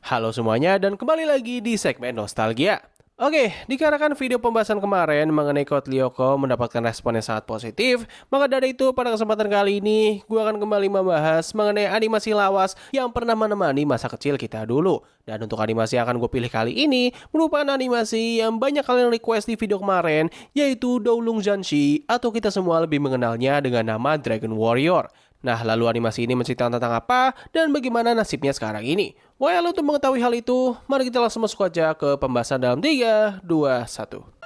Halo semuanya dan kembali lagi di segmen Nostalgia. Oke, dikarenakan video pembahasan kemarin mengenai Code Lyoko mendapatkan respon yang sangat positif, maka dari itu pada kesempatan kali ini gue akan kembali membahas mengenai animasi lawas yang pernah menemani masa kecil kita dulu. Dan untuk animasi yang akan gue pilih kali ini merupakan animasi yang banyak kalian request di video kemarin, yaitu Doulong Janshi atau kita semua lebih mengenalnya dengan nama Dragon Warrior. Nah, lalu animasi ini menceritakan tentang apa dan bagaimana nasibnya sekarang ini? Well, untuk mengetahui hal itu, mari kita langsung masuk aja ke pembahasan dalam 3, 2, 1.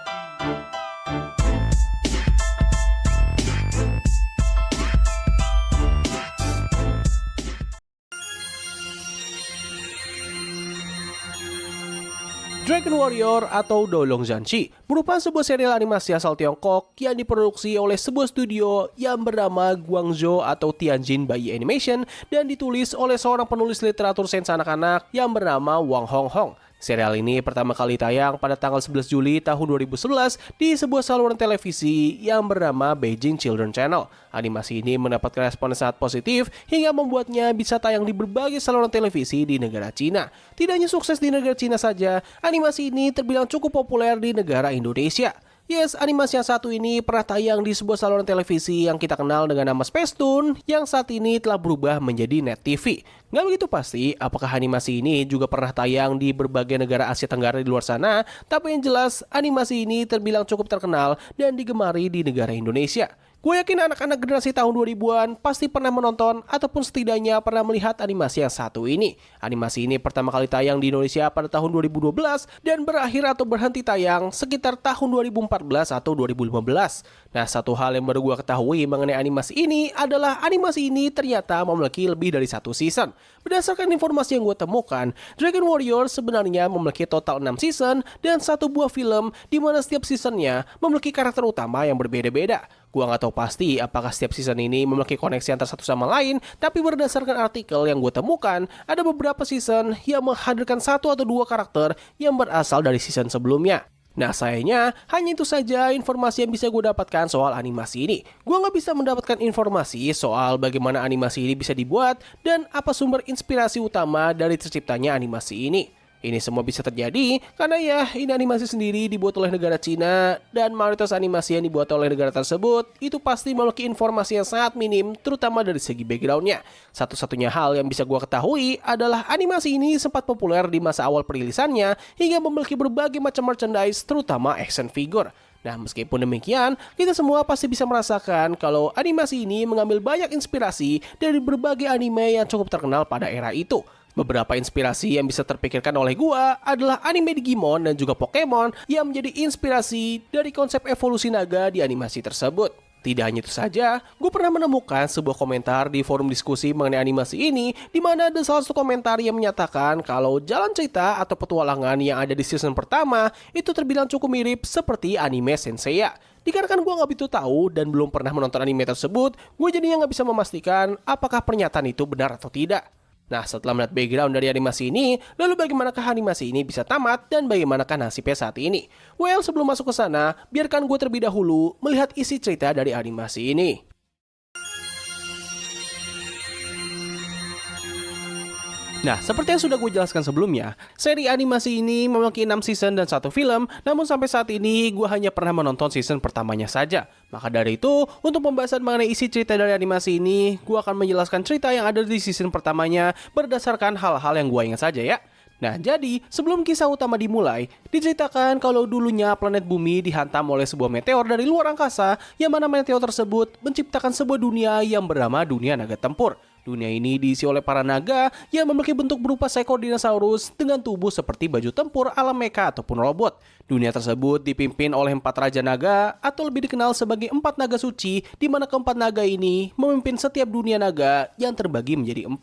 Dragon Warrior atau Doulong Janshi merupakan sebuah serial animasi asal Tiongkok yang diproduksi oleh sebuah studio yang bernama Guangzhou atau Tianjin Bayi Animation dan ditulis oleh seorang penulis literatur sains anak-anak yang bernama Wang Honghong. Serial ini pertama kali tayang pada tanggal 11 Juli tahun 2011 di sebuah saluran televisi yang bernama Beijing Children Channel. Animasi ini mendapatkan respon yang sangat positif hingga membuatnya bisa tayang di berbagai saluran televisi di negara Cina. Tidak hanya sukses di negara Cina saja, animasi ini terbilang cukup populer di negara Indonesia. Yes, animasi yang satu ini pernah tayang di sebuah saluran televisi yang kita kenal dengan nama Space Tune yang saat ini telah berubah menjadi Net TV. Nggak begitu pasti apakah animasi ini juga pernah tayang di berbagai negara Asia Tenggara di luar sana, tapi yang jelas animasi ini terbilang cukup terkenal dan digemari di negara Indonesia. Gue yakin anak-anak generasi tahun 2000-an pasti pernah menonton ataupun setidaknya pernah melihat animasi yang satu ini. Animasi ini pertama kali tayang di Indonesia pada tahun 2012 dan berakhir atau berhenti tayang sekitar tahun 2014 atau 2015. Nah, satu hal yang baru gue ketahui mengenai animasi ini adalah animasi ini ternyata memiliki lebih dari satu season. Berdasarkan informasi yang gue temukan, Dragon Warrior sebenarnya memiliki total 6 season dan satu buah film di mana setiap seasonnya memiliki karakter utama yang berbeda-beda. Gua nggak tahu pasti apakah setiap season ini memiliki koneksi antara satu sama lain, tapi berdasarkan artikel yang gue temukan, ada beberapa season yang menghadirkan satu atau dua karakter yang berasal dari season sebelumnya. Nah, sayangnya hanya itu saja informasi yang bisa gue dapatkan soal animasi ini. Gue nggak bisa mendapatkan informasi soal bagaimana animasi ini bisa dibuat dan apa sumber inspirasi utama dari terciptanya animasi ini. Ini semua bisa terjadi karena ya ini animasi sendiri dibuat oleh negara Cina dan mayoritas animasi yang dibuat oleh negara tersebut itu pasti memiliki informasi yang sangat minim terutama dari segi backgroundnya. Satu-satunya hal yang bisa gua ketahui adalah animasi ini sempat populer di masa awal perilisannya hingga memiliki berbagai macam merchandise terutama action figure. Nah, meskipun demikian, kita semua pasti bisa merasakan kalau animasi ini mengambil banyak inspirasi dari berbagai anime yang cukup terkenal pada era itu. Beberapa inspirasi yang bisa terpikirkan oleh gua adalah anime Digimon dan juga Pokemon yang menjadi inspirasi dari konsep evolusi naga di animasi tersebut. Tidak hanya itu saja, gue pernah menemukan sebuah komentar di forum diskusi mengenai animasi ini di mana ada salah satu komentar yang menyatakan kalau jalan cerita atau petualangan yang ada di season pertama itu terbilang cukup mirip seperti anime Senseiya. Dikarenakan gue nggak begitu tahu dan belum pernah menonton anime tersebut, gue jadinya nggak bisa memastikan apakah pernyataan itu benar atau tidak. Nah, setelah melihat background dari animasi ini, lalu bagaimanakah animasi ini bisa tamat dan bagaimanakah nasibnya saat ini? Well, sebelum masuk ke sana, biarkan gue terlebih dahulu melihat isi cerita dari animasi ini. Nah, seperti yang sudah gue jelaskan sebelumnya, seri animasi ini memiliki 6 season dan 1 film, namun sampai saat ini gue hanya pernah menonton season pertamanya saja. Maka dari itu, untuk pembahasan mengenai isi cerita dari animasi ini, gue akan menjelaskan cerita yang ada di season pertamanya berdasarkan hal-hal yang gue ingat saja ya. Nah, jadi sebelum kisah utama dimulai, diceritakan kalau dulunya planet bumi dihantam oleh sebuah meteor dari luar angkasa, yang mana meteor tersebut menciptakan sebuah dunia yang bernama dunia naga tempur. Dunia ini diisi oleh para naga yang memiliki bentuk berupa seekor dinosaurus dengan tubuh seperti baju tempur ala mecha ataupun robot. Dunia tersebut dipimpin oleh 4 raja naga atau lebih dikenal sebagai 4 naga suci, di mana keempat naga ini memimpin setiap dunia naga yang terbagi menjadi 4.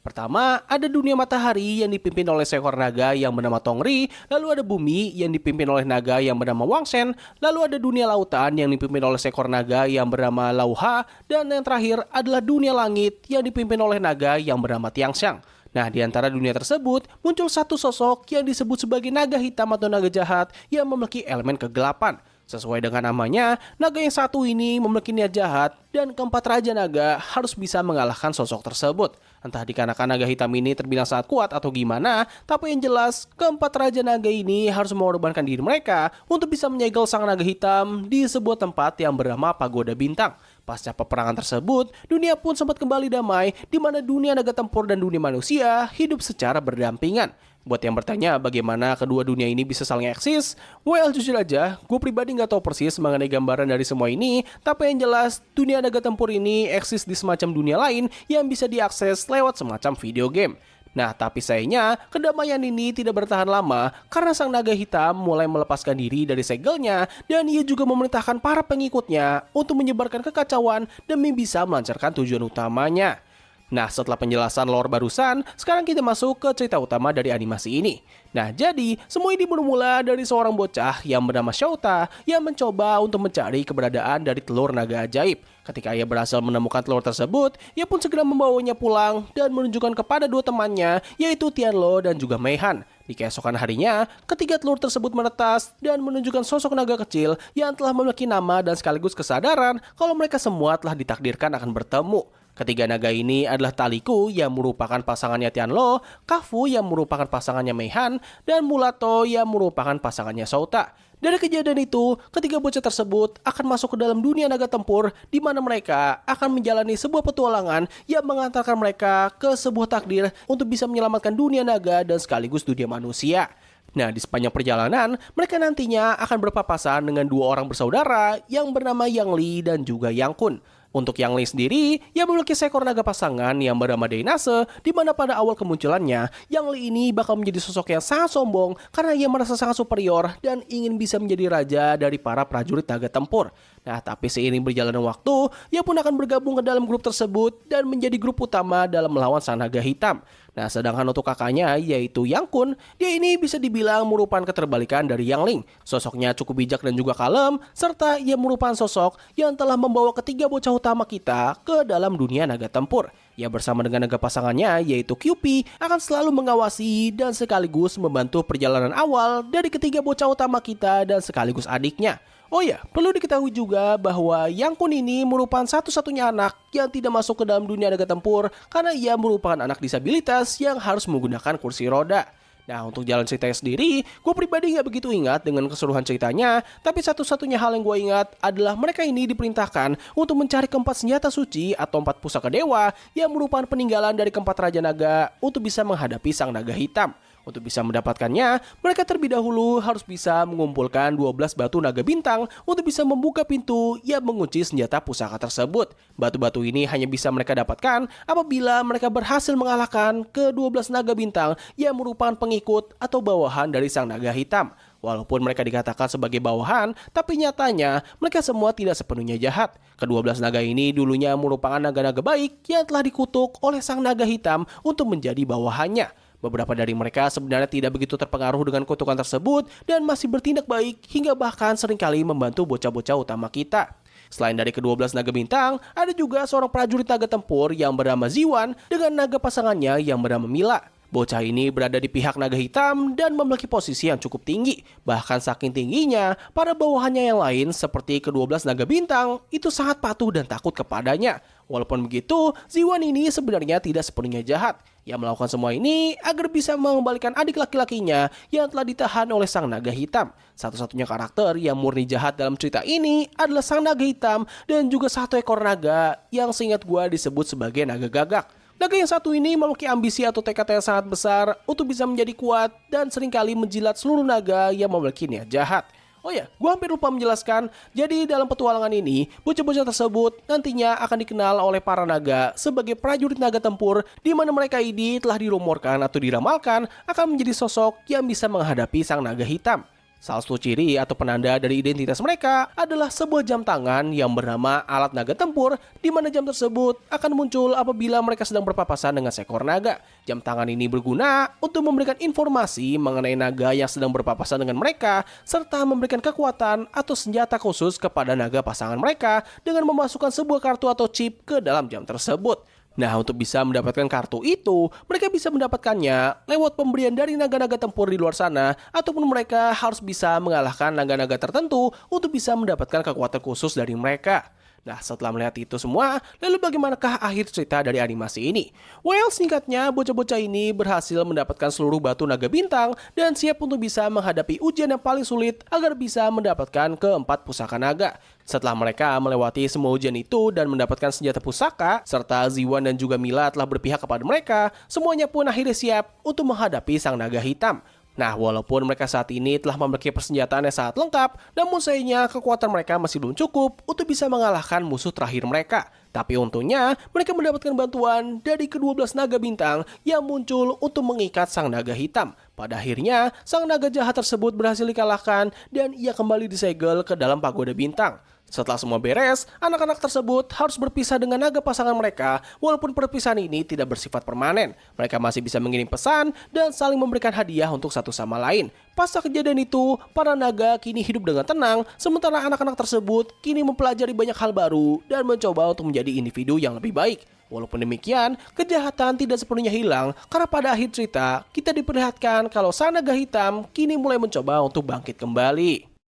Pertama, ada dunia matahari yang dipimpin oleh seekor naga yang bernama Tongri, lalu ada bumi yang dipimpin oleh naga yang bernama Wangsen, lalu ada dunia lautan yang dipimpin oleh seekor naga yang bernama Lauha, dan yang terakhir adalah dunia langit yang dipimpin oleh naga yang bernama Tiangxiang. Nah, di antara dunia tersebut muncul satu sosok yang disebut sebagai naga hitam atau naga jahat yang memiliki elemen kegelapan. Sesuai dengan namanya, naga yang satu ini memiliki niat jahat dan keempat raja naga harus bisa mengalahkan sosok tersebut. Entah dikarenakan naga hitam ini terbilang sangat kuat atau gimana, tapi yang jelas keempat Raja Naga ini harus mengorbankan diri mereka untuk bisa menyegel sang naga hitam di sebuah tempat yang bernama Pagoda Bintang. Pasca peperangan tersebut, dunia pun sempat kembali damai, di mana dunia naga tempur dan dunia manusia hidup secara berdampingan. Buat yang bertanya bagaimana kedua dunia ini bisa saling eksis, well jujur aja, gue pribadi nggak tahu persis mengenai gambaran dari semua ini, tapi yang jelas dunia naga tempur ini eksis di semacam dunia lain yang bisa diakses lewat semacam video game. Nah, tapi sayangnya kedamaian ini tidak bertahan lama karena sang naga hitam mulai melepaskan diri dari segelnya dan ia juga memerintahkan para pengikutnya untuk menyebarkan kekacauan demi bisa melancarkan tujuan utamanya. Nah, setelah penjelasan lore barusan, sekarang kita masuk ke cerita utama dari animasi ini. Nah, jadi semua ini bermula dari seorang bocah yang bernama Shouta yang mencoba untuk mencari keberadaan dari telur naga ajaib. Ketika ia berhasil menemukan telur tersebut, ia pun segera membawanya pulang dan menunjukkan kepada dua temannya, yaitu Tianlo dan juga Meihan. Di keesokan harinya, ketiga telur tersebut menetas dan menunjukkan sosok naga kecil yang telah memiliki nama dan sekaligus kesadaran kalau mereka semua telah ditakdirkan akan bertemu. Ketiga naga ini adalah Taliku yang merupakan pasangannya Tianlo, Kafu yang merupakan pasangannya Meihan, dan Mulato yang merupakan pasangannya Shouta. Dari kejadian itu, ketiga bocah tersebut akan masuk ke dalam dunia naga tempur di mana mereka akan menjalani sebuah petualangan yang mengantarkan mereka ke sebuah takdir untuk bisa menyelamatkan dunia naga dan sekaligus dunia manusia. Nah, di sepanjang perjalanan, mereka nantinya akan berpapasan dengan dua orang bersaudara yang bernama Yang Li dan juga Yang Kun. Untuk Yang Li sendiri, ia memiliki seekor naga pasangan yang bernama Dainase, di mana pada awal kemunculannya, Yang Li ini bakal menjadi sosok yang sangat sombong karena ia merasa sangat superior dan ingin bisa menjadi raja dari para prajurit naga tempur. Nah, tapi seiring berjalannya waktu, ia pun akan bergabung ke dalam grup tersebut dan menjadi grup utama dalam melawan sang naga hitam. Nah, sedangkan untuk kakaknya, yaitu Yang Kun, dia ini bisa dibilang merupakan keterbalikan dari Yang Ling. Sosoknya cukup bijak dan juga kalem, serta ia merupakan sosok yang telah membawa ketiga bocah utama kita ke dalam dunia naga tempur. Ia bersama dengan naga pasangannya, yaitu Kyuubi, akan selalu mengawasi dan sekaligus membantu perjalanan awal dari ketiga bocah utama kita dan sekaligus adiknya. Oh ya, perlu diketahui juga bahwa Yang Kun ini merupakan satu-satunya anak yang tidak masuk ke dalam dunia naga tempur karena ia merupakan anak disabilitas yang harus menggunakan kursi roda. Nah, untuk jalan ceritanya sendiri, gue pribadi nggak begitu ingat dengan keseluruhan ceritanya, tapi satu-satunya hal yang gue ingat adalah mereka ini diperintahkan untuk mencari keempat senjata suci atau 4 pusaka dewa yang merupakan peninggalan dari keempat Raja Naga untuk bisa menghadapi sang naga hitam. Untuk bisa mendapatkannya, mereka terlebih dahulu harus bisa mengumpulkan 12 batu naga bintang untuk bisa membuka pintu yang mengunci senjata pusaka tersebut. Batu-batu ini hanya bisa mereka dapatkan apabila mereka berhasil mengalahkan ke-12 naga bintang yang merupakan pengikut atau bawahan dari sang naga hitam. Walaupun mereka dikatakan sebagai bawahan, tapi nyatanya mereka semua tidak sepenuhnya jahat. Ke-12 naga ini dulunya merupakan naga-naga baik yang telah dikutuk oleh sang naga hitam untuk menjadi bawahannya. Beberapa dari mereka sebenarnya tidak begitu terpengaruh dengan kutukan tersebut dan masih bertindak baik hingga bahkan seringkali membantu bocah-bocah utama kita. Selain dari ke-12 naga bintang, ada juga seorang prajurit naga tempur yang bernama Ziwan dengan naga pasangannya yang bernama Mila. Bocah ini berada di pihak naga hitam dan memiliki posisi yang cukup tinggi. Bahkan saking tingginya, para bawahannya yang lain seperti ke-12 naga bintang itu sangat patuh dan takut kepadanya. Walaupun begitu, Ziwan ini sebenarnya tidak sepenuhnya jahat. Ia melakukan semua ini agar bisa mengembalikan adik laki-lakinya yang telah ditahan oleh sang naga hitam. Satu-satunya karakter yang murni jahat dalam cerita ini adalah sang naga hitam dan juga satu ekor naga yang seingat gua disebut sebagai naga gagak. Naga yang satu ini memiliki ambisi atau tekad yang sangat besar untuk bisa menjadi kuat dan seringkali menjilat seluruh naga yang memiliki niat jahat. Oh ya, gue hampir lupa menjelaskan, jadi dalam petualangan ini, bocah-bocah tersebut nantinya akan dikenal oleh para naga sebagai prajurit naga tempur, di mana mereka ini telah dirumorkan atau diramalkan akan menjadi sosok yang bisa menghadapi sang naga hitam. Salah satu ciri atau penanda dari identitas mereka adalah sebuah jam tangan yang bernama alat naga tempur, di mana jam tersebut akan muncul apabila mereka sedang berpapasan dengan seekor naga. Jam tangan ini berguna untuk memberikan informasi mengenai naga yang sedang berpapasan dengan mereka, serta memberikan kekuatan atau senjata khusus kepada naga pasangan mereka dengan memasukkan sebuah kartu atau chip ke dalam jam tersebut. Nah, untuk bisa mendapatkan kartu itu, mereka bisa mendapatkannya lewat pemberian dari naga-naga tempur di luar sana, ataupun mereka harus bisa mengalahkan naga-naga tertentu untuk bisa mendapatkan kekuatan khusus dari mereka. Nah, setelah melihat itu semua, lalu bagaimanakah akhir cerita dari animasi ini? Well, singkatnya, bocah-bocah ini berhasil mendapatkan seluruh batu naga bintang dan siap untuk bisa menghadapi ujian yang paling sulit agar bisa mendapatkan keempat pusaka naga. Setelah mereka melewati semua ujian itu dan mendapatkan senjata pusaka, serta Ziwan dan juga Mila telah berpihak kepada mereka, semuanya pun akhirnya siap untuk menghadapi sang naga hitam. Nah, walaupun mereka saat ini telah memiliki persenjataan yang sangat lengkap, namun sayangnya kekuatan mereka masih belum cukup untuk bisa mengalahkan musuh terakhir mereka. Tapi untungnya, mereka mendapatkan bantuan dari ke-12 naga bintang yang muncul untuk mengikat sang naga hitam. Pada akhirnya, sang naga jahat tersebut berhasil dikalahkan dan ia kembali disegel ke dalam pagoda bintang. Setelah semua beres, anak-anak tersebut harus berpisah dengan naga pasangan mereka walaupun perpisahan ini tidak bersifat permanen. Mereka masih bisa mengirim pesan dan saling memberikan hadiah untuk satu sama lain. Pasca kejadian itu, para naga kini hidup dengan tenang, sementara anak-anak tersebut kini mempelajari banyak hal baru dan mencoba untuk menjadi individu yang lebih baik. Walaupun demikian, kejahatan tidak sepenuhnya hilang karena pada akhir cerita kita diperlihatkan kalau sang naga hitam kini mulai mencoba untuk bangkit kembali.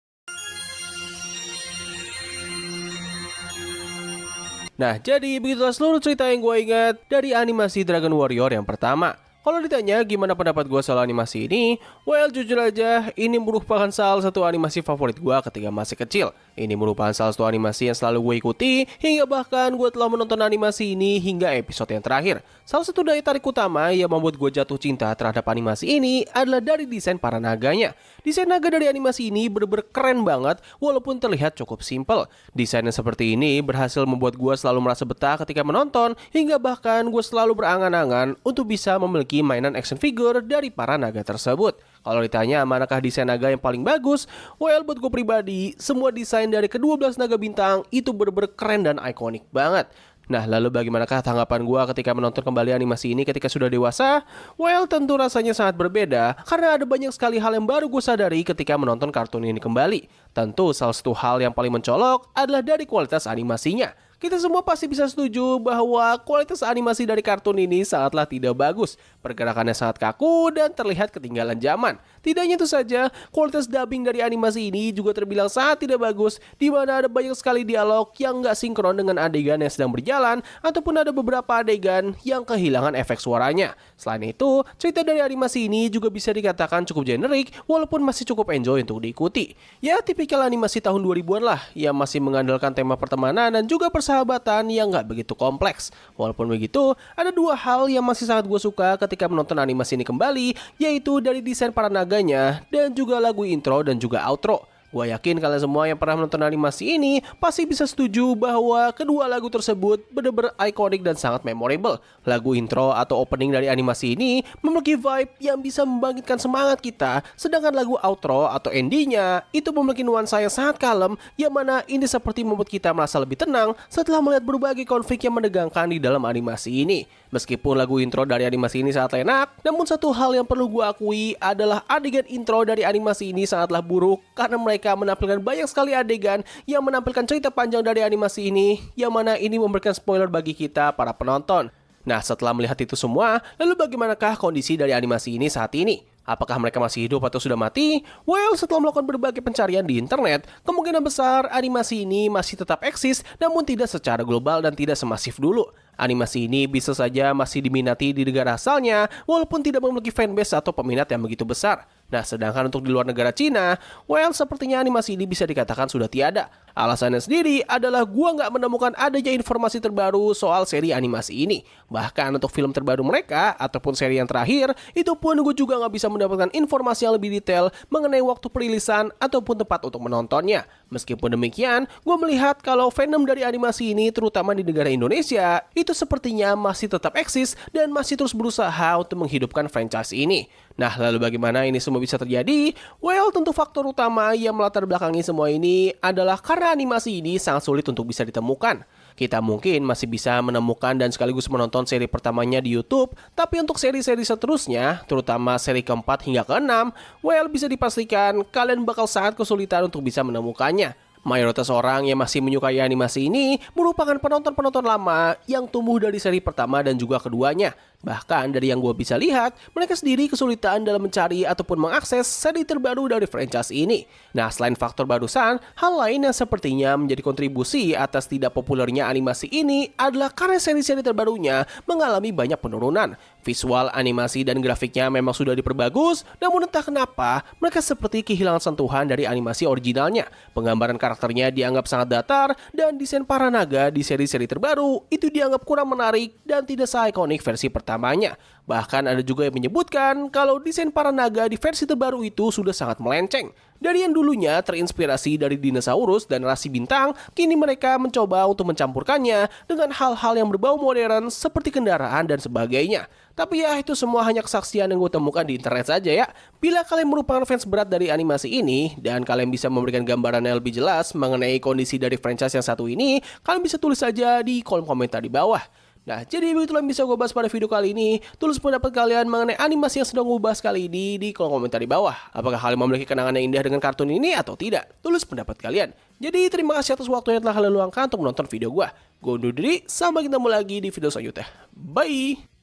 Nah, jadi begitulah seluruh cerita yang gue ingat dari animasi Dragon Warrior yang pertama. Kalau ditanya gimana pendapat gue soal animasi ini, well jujur aja ini merupakan salah satu animasi favorit gue ketika masih kecil. Ini merupakan salah satu animasi yang selalu gue ikuti hingga bahkan gue telah menonton animasi ini hingga episode yang terakhir. Salah satu daya tarik utama yang membuat gue jatuh cinta terhadap animasi ini adalah dari desain para naganya. Desain naga dari animasi ini bener-bener keren banget walaupun terlihat cukup simpel. Desain yang seperti ini berhasil membuat gue selalu merasa betah ketika menonton hingga bahkan gue selalu berangan-angan untuk bisa memiliki mainan action figure dari para naga tersebut. Kalau ditanya manakah desain naga yang paling bagus, well buat gue pribadi, semua desain dari ke-12 naga bintang itu bener-bener keren dan ikonik banget. Nah, lalu bagaimanakah tanggapan gue ketika menonton kembali animasi ini ketika sudah dewasa? Well, tentu rasanya sangat berbeda karena ada banyak sekali hal yang baru gue sadari ketika menonton kartun ini kembali. Tentu salah satu hal yang paling mencolok adalah dari kualitas animasinya. Kita semua pasti bisa setuju bahwa kualitas animasi dari kartun ini sangatlah tidak bagus. Pergerakannya sangat kaku dan terlihat ketinggalan zaman. Tidak hanya itu saja, kualitas dubbing dari animasi ini juga terbilang sangat tidak bagus, di mana ada banyak sekali dialog yang nggak sinkron dengan adegan yang sedang berjalan, ataupun ada beberapa adegan yang kehilangan efek suaranya. Selain itu, cerita dari animasi ini juga bisa dikatakan cukup generik, walaupun masih cukup enjoy untuk diikuti. Ya, tipikal animasi tahun 2000-an lah, yang masih mengandalkan tema pertemanan dan juga persahabatan yang nggak begitu kompleks. Walaupun begitu, ada dua hal yang masih sangat gue suka ketika menonton animasi ini kembali, yaitu dari desain para naganya dan juga lagu intro dan juga outro. Gue yakin kalian semua yang pernah menonton animasi ini pasti bisa setuju bahwa kedua lagu tersebut benar-benar ikonik dan sangat memorable. Lagu intro atau opening dari animasi ini memiliki vibe yang bisa membangkitkan semangat kita, sedangkan lagu outro atau endingnya itu memiliki nuansa yang sangat kalem, yang mana ini seperti membuat kita merasa lebih tenang setelah melihat berbagai konflik yang menegangkan di dalam animasi ini. Meskipun lagu intro dari animasi ini sangat enak, namun satu hal yang perlu gue akui adalah adegan intro dari animasi ini sangatlah buruk karena mereka menampilkan banyak sekali adegan yang menampilkan cerita panjang dari animasi ini, yang mana ini memberikan spoiler bagi kita para penonton. Nah, setelah melihat itu semua, lalu bagaimanakah kondisi dari animasi ini saat ini? Apakah mereka masih hidup atau sudah mati? Well, setelah melakukan berbagai pencarian di internet, kemungkinan besar animasi ini masih tetap eksis, namun tidak secara global dan tidak semasif dulu. Animasi ini bisa saja masih diminati di negara asalnya, walaupun tidak memiliki fanbase atau peminat yang begitu besar. Nah, sedangkan untuk di luar negara Cina, well, sepertinya animasi ini bisa dikatakan sudah tiada. Alasannya sendiri adalah gua nggak menemukan adanya informasi terbaru soal seri animasi ini. Bahkan untuk film terbaru mereka, ataupun seri yang terakhir, itu pun gue juga nggak bisa mendapatkan informasi yang lebih detail mengenai waktu perilisan ataupun tempat untuk menontonnya. Meskipun demikian, gue melihat kalau fandom dari animasi ini, terutama di negara Indonesia, itu sepertinya masih tetap eksis dan masih terus berusaha untuk menghidupkan franchise ini. Nah, lalu bagaimana ini semua bisa terjadi? Well, tentu faktor utama yang melatar belakangi semua ini adalah karena animasi ini sangat sulit untuk bisa ditemukan. Kita mungkin masih bisa menemukan dan sekaligus menonton seri pertamanya di YouTube, tapi untuk seri-seri seterusnya, terutama seri keempat hingga keenam, well, bisa dipastikan kalian bakal sangat kesulitan untuk bisa menemukannya. Mayoritas orang yang masih menyukai animasi ini merupakan penonton-penonton lama yang tumbuh dari seri pertama dan juga keduanya. Bahkan dari yang gue bisa lihat, mereka sendiri kesulitan dalam mencari ataupun mengakses seri terbaru dari franchise ini. Nah, selain faktor barusan, hal lain yang sepertinya menjadi kontribusi atas tidak populernya animasi ini adalah karena seri-seri terbarunya mengalami banyak penurunan. Visual, animasi, dan grafiknya memang sudah diperbagus, namun entah kenapa mereka seperti kehilangan sentuhan dari animasi originalnya. Penggambaran karakternya dianggap sangat datar, dan desain para naga di seri-seri terbaru itu dianggap kurang menarik dan tidak se-ikonik versi pertamanya. Bahkan ada juga yang menyebutkan kalau desain para naga di versi terbaru itu sudah sangat melenceng. Dari yang dulunya terinspirasi dari dinosaurus dan rasi bintang, kini mereka mencoba untuk mencampurkannya dengan hal-hal yang berbau modern seperti kendaraan dan sebagainya. Tapi ya itu semua hanya kesaksian yang gue temukan di internet saja ya. Bila kalian merupakan fans berat dari animasi ini dan kalian bisa memberikan gambaran yang lebih jelas mengenai kondisi dari franchise yang satu ini, kalian bisa tulis saja di kolom komentar di bawah. Nah, jadi begitulah yang bisa gue bahas pada video kali ini. Tulis pendapat kalian mengenai animasi yang sedang gue bahas kali ini di kolom komentar di bawah. Apakah kalian memiliki kenangan yang indah dengan kartun ini atau tidak? Tulis pendapat kalian. Jadi terima kasih atas waktu yang telah kalian luangkan untuk menonton video gue. Gue undur diri, sampai ketemu lagi di video selanjutnya. Bye!